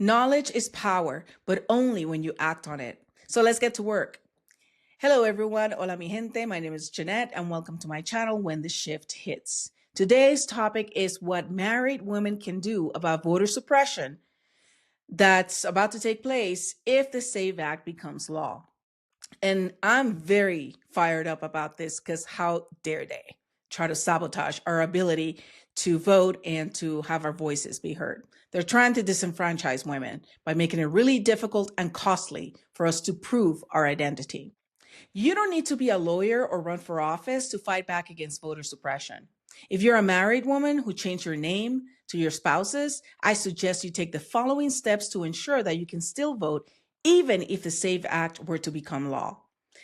Knowledge is power, but only when you act on it. So let's get to work. Hello, everyone. Hola, mi gente. My name is Jannette, and welcome to my channel, When the Shift Hits. Today's topic is what married women can do about voter suppression that's about to take place if the SAVE Act becomes law. And I'm very fired up about this because how dare they try to sabotage our ability to vote and to have our voices be heard. They're trying to disenfranchise women by making it really difficult and costly for us to prove our identity. You don't need to be a lawyer or run for office to fight back against voter suppression. If you're a married woman who changed your name to your spouse's, I suggest you take the following steps to ensure that you can still vote even if the SAVE Act were to become law.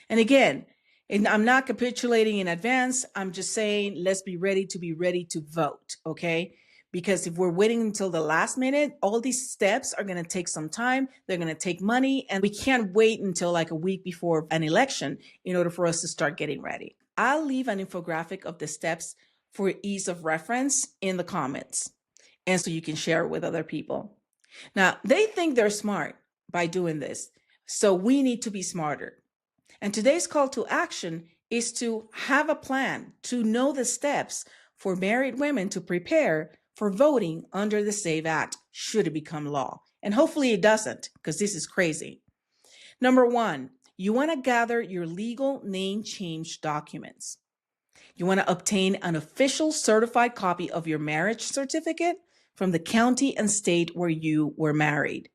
And again, I'm not capitulating in advance. I'm just saying, let's be ready to vote, okay? Because if we're waiting until the last minute, all these steps are going to take some time. They're going to take money, and we can't wait until like a week before an election in order for us to start getting ready. I'll leave an infographic of the steps for ease of reference in the comments, and so you can share it with other people. Now, they think they're smart by doing this, so we need to be smarter. And today's call to action is to have a plan, to know the steps for married women to prepare for voting under the SAVE Act should it become law. And hopefully it doesn't, because this is crazy. Number one, you want to gather your legal name change documents. You want to obtain an official certified copy of your marriage certificate from the county and state where you were married.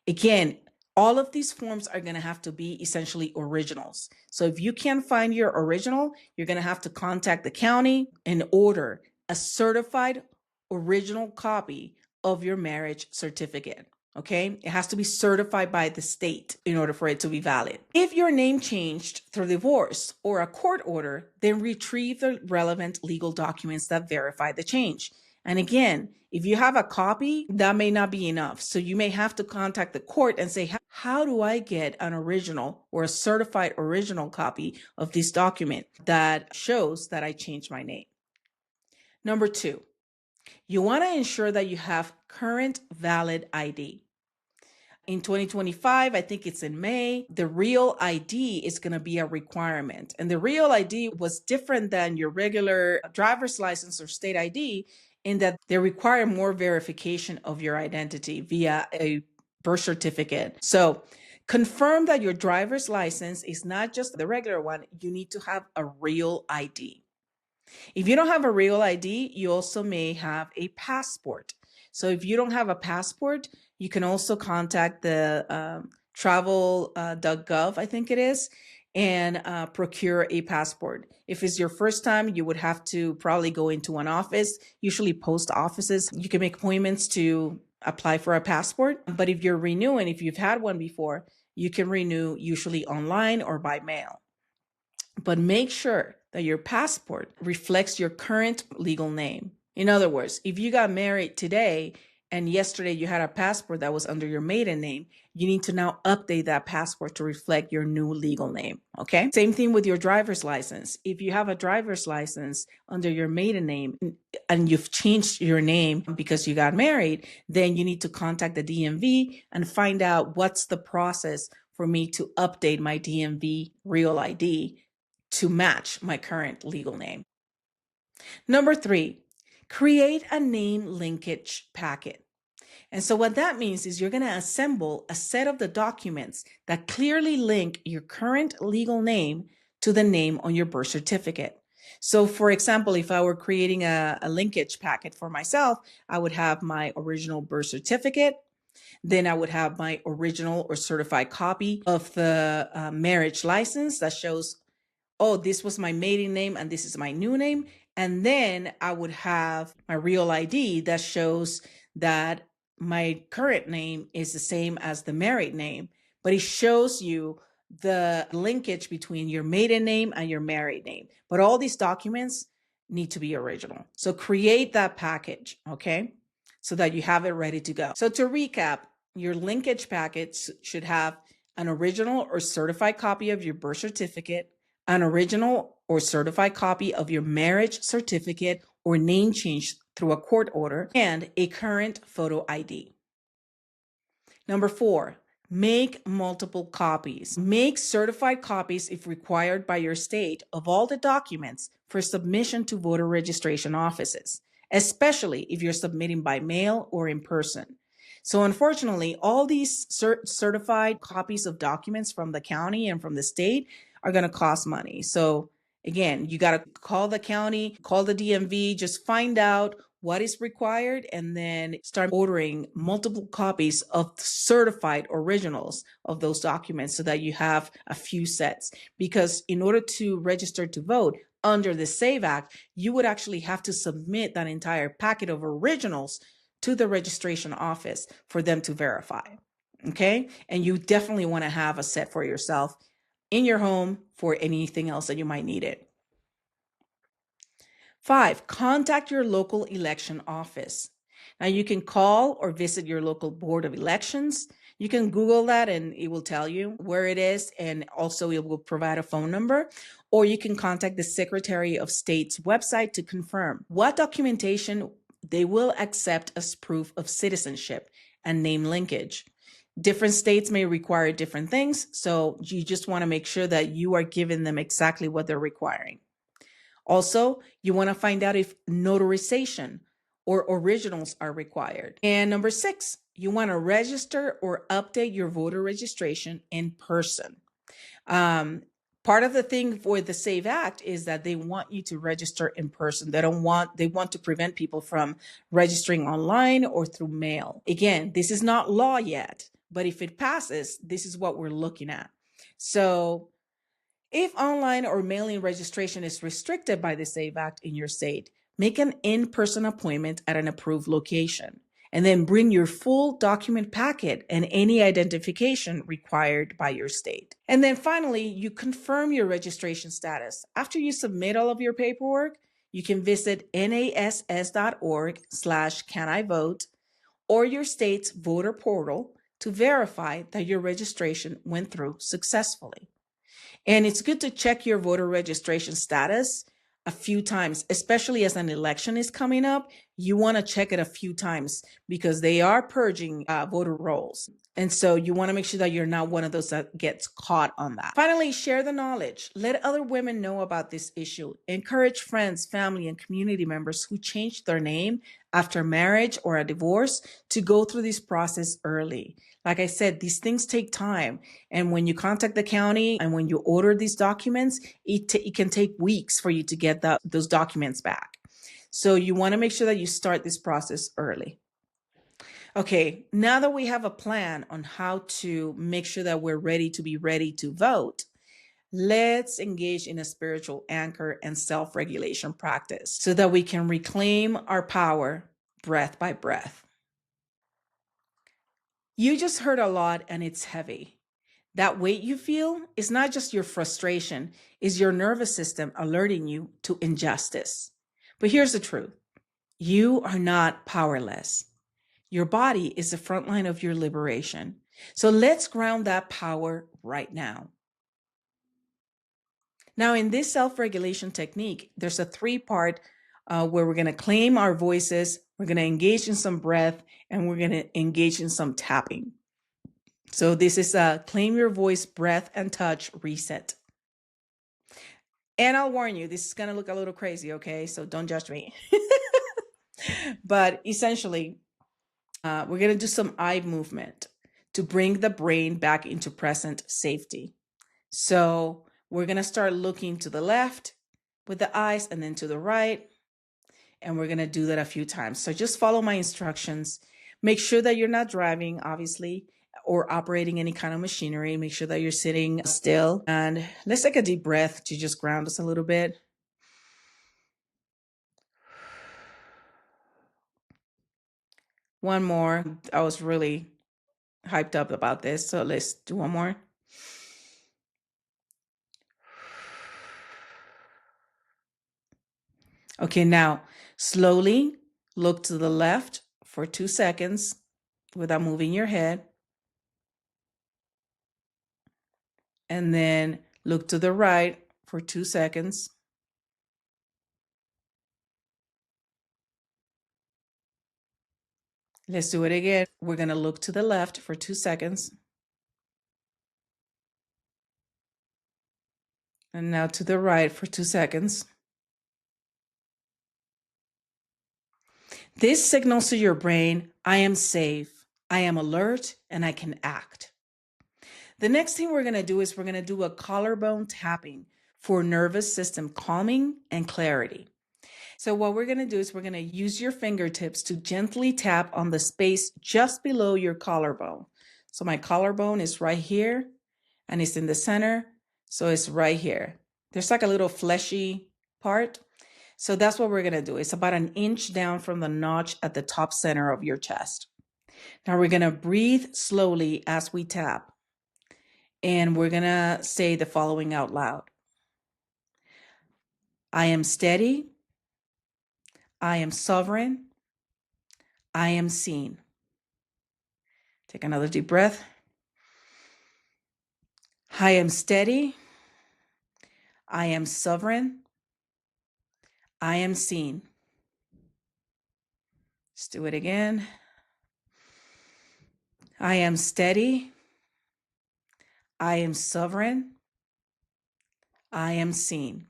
Again, all of these forms are going to have to be essentially originals. So if you can't find your original, you're going to have to contact the county and order a certified original copy of your marriage certificate. Okay, it has to be certified by the state in order for it to be valid. If your name changed through divorce or a court order, then retrieve the relevant legal documents that verify the change. And again, if you have a copy, that may not be enough. So you may have to contact the court and say, how do I get an original or a certified original copy of this document that shows that I changed my name? Number two, you want to ensure that you have current valid ID. In 2025, I think it's in May, the real ID is going to be a requirement. And the real ID was different than your regular driver's license or state ID in that they require more verification of your identity via a birth certificate. So confirm that your driver's license is not just the regular one. You need to have a real ID. If you don't have a real ID, you also may have a passport. So if you don't have a passport, you can also contact the travel.gov, I think it is, and procure a passport. If it's your first time, you would have to probably go into an office, usually post offices. You can make appointments to apply for a passport. But if you're renewing, if you've had one before, you can renew usually online or by mail. But make sure that your passport reflects your current legal name. In other words, if you got married today and yesterday you had a passport that was under your maiden name, you need to now update that passport to reflect your new legal name, okay? Same thing with your driver's license. If you have a driver's license under your maiden name and you've changed your name because you got married, then you need to contact the DMV and find out what's the process for me to update my DMV real ID to match my current legal name. Number three, create a name linkage packet. And so what that means is you're going to assemble a set of the documents that clearly link your current legal name to the name on your birth certificate. So for example, if I were creating a linkage packet for myself, I would have my original birth certificate. Then I would have my original or certified copy of the marriage license that shows, oh, this was my maiden name and this is my new name. And then I would have my real ID that shows that my current name is the same as the married name, but it shows you the linkage between your maiden name and your married name. But all these documents need to be original. So create that package, okay? So that you have it ready to go. So to recap, your linkage package should have an original or certified copy of your birth certificate, an original or certified copy of your marriage certificate or name change through a court order, and a current photo ID. Number 4, make multiple copies. Make certified copies if required by your state of all the documents for submission to voter registration offices, especially if you're submitting by mail or in person. So unfortunately, all these certified copies of documents from the county and from the state are going to cost money. So again, you got to call the county, call the DMV, just find out what is required, and then start ordering multiple copies of certified originals of those documents so that you have a few sets. Because in order to register to vote under the SAVE Act, you would actually have to submit that entire packet of originals to the registration office for them to verify. Okay? And you definitely want to have a set for yourself in your home for anything else that you might need it. 5, contact your local election office. Now you can call or visit your local board of elections. You can Google that and it will tell you where it is, and also it will provide a phone number. Or you can contact the Secretary of State's website to confirm what documentation they will accept as proof of citizenship and name linkage. Different states may require different things, so you just want to make sure that you are giving them exactly what they're requiring. Also, you want to find out if notarization or originals are required. And number 6, you want to register or update your voter registration in person. Part of the thing for the SAVE Act is that they want you to register in person. They want to prevent people from registering online or through mail. Again, this is not law yet, but if it passes, this is what we're looking at. So if online or mail-in registration is restricted by the SAVE Act in your state, make an in-person appointment at an approved location, and then bring your full document packet and any identification required by your state. And then finally, you confirm your registration status. After you submit all of your paperwork, you can visit nass.org/canivote or your state's voter portal to verify that your registration went through successfully. And it's good to check your voter registration status a few times, especially as an election is coming up. You want to check it a few times because they are purging voter rolls. And so you want to make sure that you're not one of those that gets caught on that. Finally, share the knowledge. Let other women know about this issue. Encourage friends, family, and community members who changed their name after marriage or a divorce to go through this process early. Like I said, these things take time. And when you contact the county and when you order these documents, it can take weeks for you to get those documents back. So you want to make sure that you start this process early. Okay, now that we have a plan on how to make sure that we're ready to vote, let's engage in a spiritual anchor and self-regulation practice so that we can reclaim our power breath by breath. You just heard a lot and it's heavy. That weight you feel is not just your frustration, it's your nervous system alerting you to injustice. But here's the truth. You are not powerless. Your body is the front line of your liberation. So let's ground that power right now. Now, in this self-regulation technique, there's a 3-part where we're going to claim our voices, we're going to engage in some breath, and we're going to engage in some tapping. So this is a claim your voice, breath, and touch reset. And I'll warn you, this is going to look a little crazy, okay? So don't judge me. But essentially, we're going to do some eye movement to bring the brain back into present safety. So we're going to start looking to the left with the eyes and then to the right. And we're going to do that a few times. So just follow my instructions. Make sure that you're not driving, obviously, or operating any kind of machinery. Make sure that you're sitting still. And let's take a deep breath to just ground us a little bit. One more. I was really hyped up about this. So let's do one more. Okay, now slowly look to the left for 2 seconds without moving your head. And then look to the right for 2 seconds. Let's do it again. We're going to look to the left for 2 seconds. And now to the right for 2 seconds. This signals to your brain, I am safe, I am alert, and I can act. The next thing we're going to do is we're going to do a collarbone tapping for nervous system calming and clarity. So what we're going to do is we're going to use your fingertips to gently tap on the space just below your collarbone. So my collarbone is right here and it's in the center. So it's right here. There's like a little fleshy part. So that's what we're going to do. It's about 1 inch down from the notch at the top center of your chest. Now we're going to breathe slowly as we tap. And we're going to say the following out loud. I am steady. I am sovereign. I am seen. Take another deep breath. I am steady. I am sovereign. I am seen. Let's do it again. I am steady. I am sovereign. I am seen.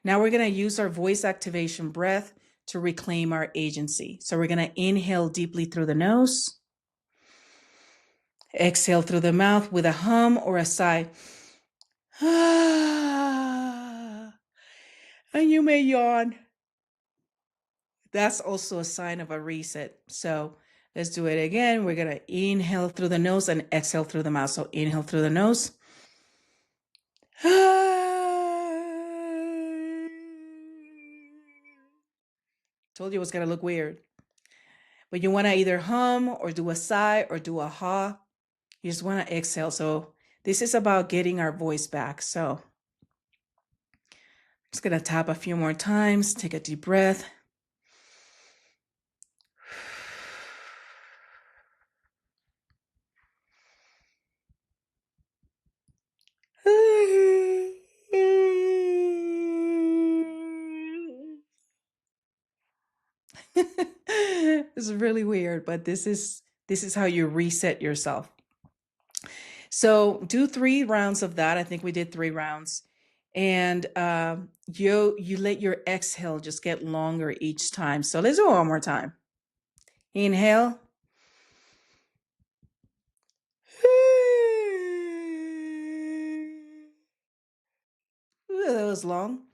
Now we're going to use our voice activation breath to reclaim our agency. So we're going to inhale deeply through the nose. Exhale through the mouth with a hum or a sigh. And you may yawn. That's also a sign of a reset. So let's do it again. We're going to inhale through the nose and exhale through the mouth. So inhale through the nose. Told you it was going to look weird. But you want to either hum or do a sigh or do a ha. You just want to exhale. So this is about getting our voice back. So I'm just going to tap a few more times. Take a deep breath. It's really weird, but this is how you reset yourself. So do 3 rounds of that. I think we did 3 rounds. And you let your exhale just get longer each time. So let's do it one more time. Inhale. Ooh, that was long.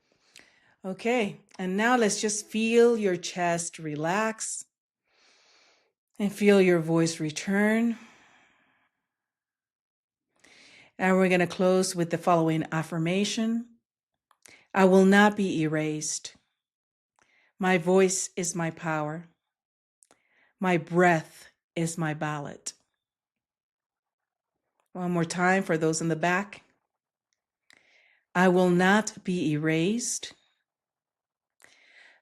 Okay, and now let's just feel your chest relax and feel your voice return. And we're going to close with the following affirmation. I will not be erased. My voice is my power. My breath is my ballot. One more time for those in the back. I will not be erased.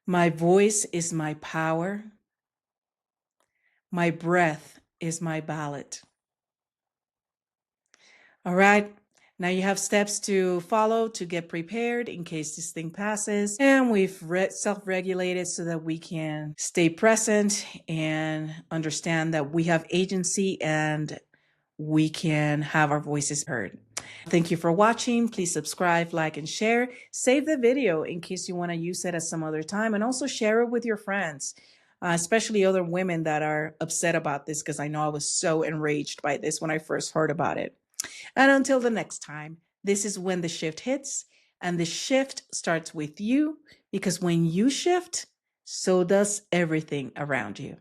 My voice is my power. My breath is my ballot. All right. Now you have steps to follow to get prepared in case this thing passes. And we've self-regulated so that we can stay present and understand that we have agency and we can have our voices heard. Thank you for watching. Please subscribe, like, and share. Save the video in case you want to use it at some other time, and also share it with your friends, especially other women that are upset about this, because I know I was so enraged by this when I first heard about it. And until the next time, this is When the Shift Hits, and the shift starts with you, because when you shift, so does everything around you.